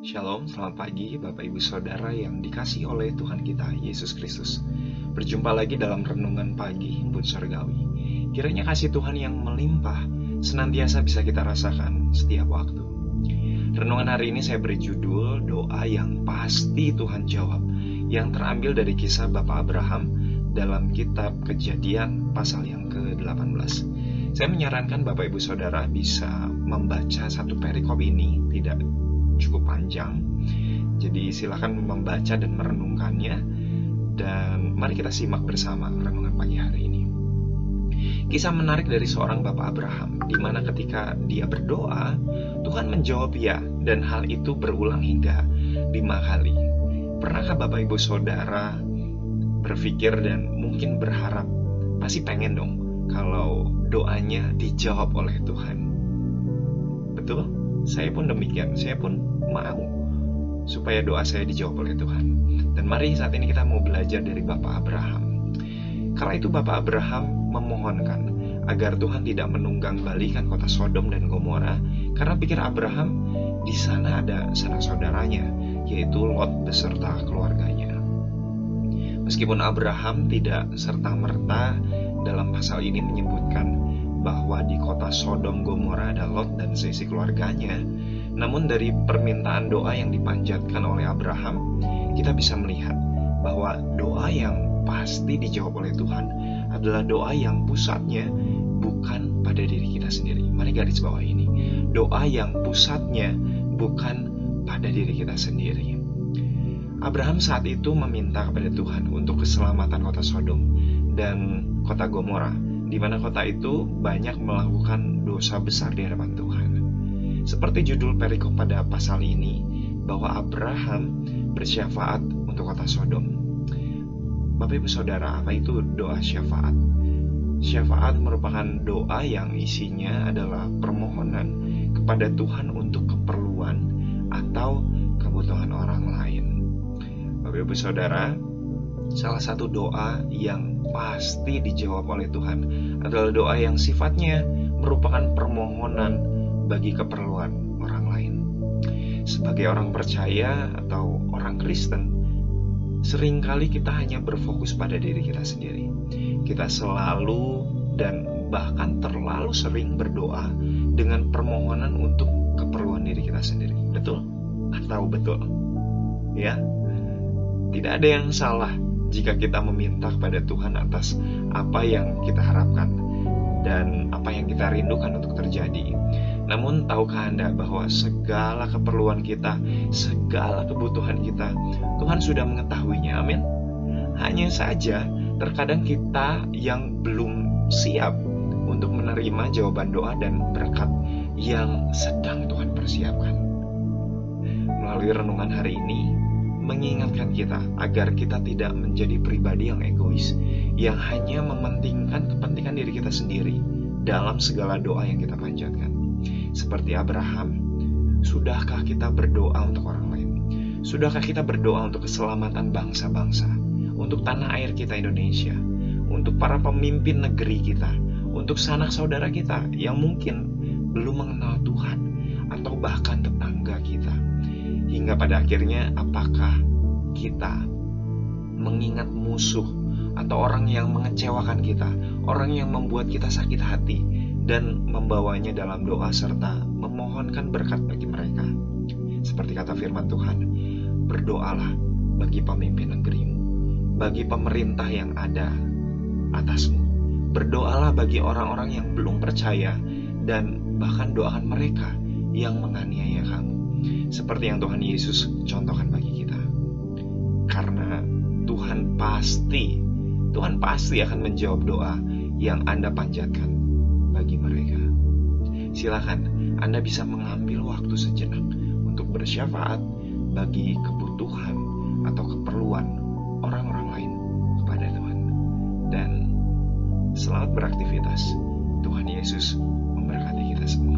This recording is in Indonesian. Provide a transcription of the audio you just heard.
Shalom, selamat pagi Bapak Ibu Saudara yang dikasihi oleh Tuhan kita Yesus Kristus. Berjumpa lagi dalam renungan pagi Embun Surgawi. Kiranya kasih Tuhan yang melimpah senantiasa bisa kita rasakan setiap waktu. Renungan hari ini saya beri judul Doa yang Pasti Tuhan Jawab, yang terambil dari kisah Bapak Abraham dalam kitab Kejadian pasal yang ke-18. Saya menyarankan Bapak Ibu Saudara bisa membaca satu perikop ini, tidak cukup panjang, jadi silakan membaca dan merenungkannya. Dan mari kita simak bersama renungan pagi hari ini. Kisah menarik dari seorang Bapak Abraham, di mana ketika dia berdoa, Tuhan menjawab ya, dan hal itu berulang hingga 5 kali. Pernahkah Bapak Ibu Saudara berpikir dan mungkin berharap, pasti pengen dong kalau doanya dijawab oleh Tuhan? Betul? Saya pun demikian, saya pun mau supaya doa saya dijawab oleh Tuhan. Dan mari saat ini kita mau belajar dari Bapak Abraham. Kala itu Bapak Abraham memohonkan agar Tuhan tidak menunggang balikan kota Sodom dan Gomora, karena pikir Abraham di sana ada sanak saudaranya, yaitu Lot beserta keluarganya. Meskipun Abraham tidak serta-merta dalam pasal ini menyebutkan bahwa di kota Sodom Gomora ada Lot dan seisi keluarganya, namun dari permintaan doa yang dipanjatkan oleh Abraham, kita bisa melihat bahwa doa yang pasti dijawab oleh Tuhan adalah doa yang pusatnya bukan pada diri kita sendiri. Mari garis bawah ini, doa yang pusatnya bukan pada diri kita sendiri. Abraham saat itu meminta kepada Tuhan untuk keselamatan kota Sodom dan kota Gomora, di mana kota itu banyak melakukan dosa besar di hadapan Tuhan. Seperti judul perikop pada pasal ini, bahwa Abraham bersyafaat untuk kota Sodom. Bapak Ibu Saudara, apa itu doa syafaat? Syafaat merupakan doa yang isinya adalah permohonan kepada Tuhan untuk keperluan atau kebutuhan orang lain. Bapak Ibu Saudara, salah satu doa yang pasti dijawab oleh Tuhan adalah doa yang sifatnya merupakan permohonan bagi keperluan orang lain. Sebagai orang percaya atau orang Kristen, seringkali kita hanya berfokus pada diri kita sendiri. Kita selalu dan bahkan terlalu sering berdoa dengan permohonan untuk keperluan diri kita sendiri. Betul? Atau betul? Ya? Tidak ada yang salah jika kita meminta kepada Tuhan atas apa yang kita harapkan dan apa yang kita rindukan untuk terjadi. Namun tahukah Anda bahwa segala keperluan kita, segala kebutuhan kita, Tuhan sudah mengetahuinya, amin? Hanya saja terkadang kita yang belum siap untuk menerima jawaban doa dan berkat yang sedang Tuhan persiapkan. Melalui renungan hari ini, mengingatkan kita agar kita tidak menjadi pribadi yang egois, yang hanya mementingkan kepentingan diri kita sendiri dalam segala doa yang kita panjatkan. Seperti Abraham, sudahkah kita berdoa untuk orang lain? Sudahkah kita berdoa untuk keselamatan bangsa-bangsa, untuk tanah air kita Indonesia, untuk para pemimpin negeri kita, untuk sanak saudara kita yang mungkin belum mengenal Tuhan, atau bahkan tetangga kita? Hingga pada akhirnya, apakah kita mengingat musuh atau orang yang mengecewakan kita, orang yang membuat kita sakit hati, dan membawanya dalam doa serta memohonkan berkat bagi mereka? Seperti kata firman Tuhan, berdoalah bagi pemimpin negerimu, bagi pemerintah yang ada atasmu. Berdoalah bagi orang-orang yang belum percaya, dan bahkan doakan mereka yang menganiaya kamu. Seperti yang Tuhan Yesus contohkan bagi kita. Karena Tuhan pasti akan menjawab doa yang Anda panjatkan bagi mereka. Silakan Anda bisa mengambil waktu sejenak untuk bersyafaat bagi kebutuhan atau keperluan orang-orang lain kepada Tuhan. Dan selamat beraktivitas. Tuhan Yesus memberkati kita semua.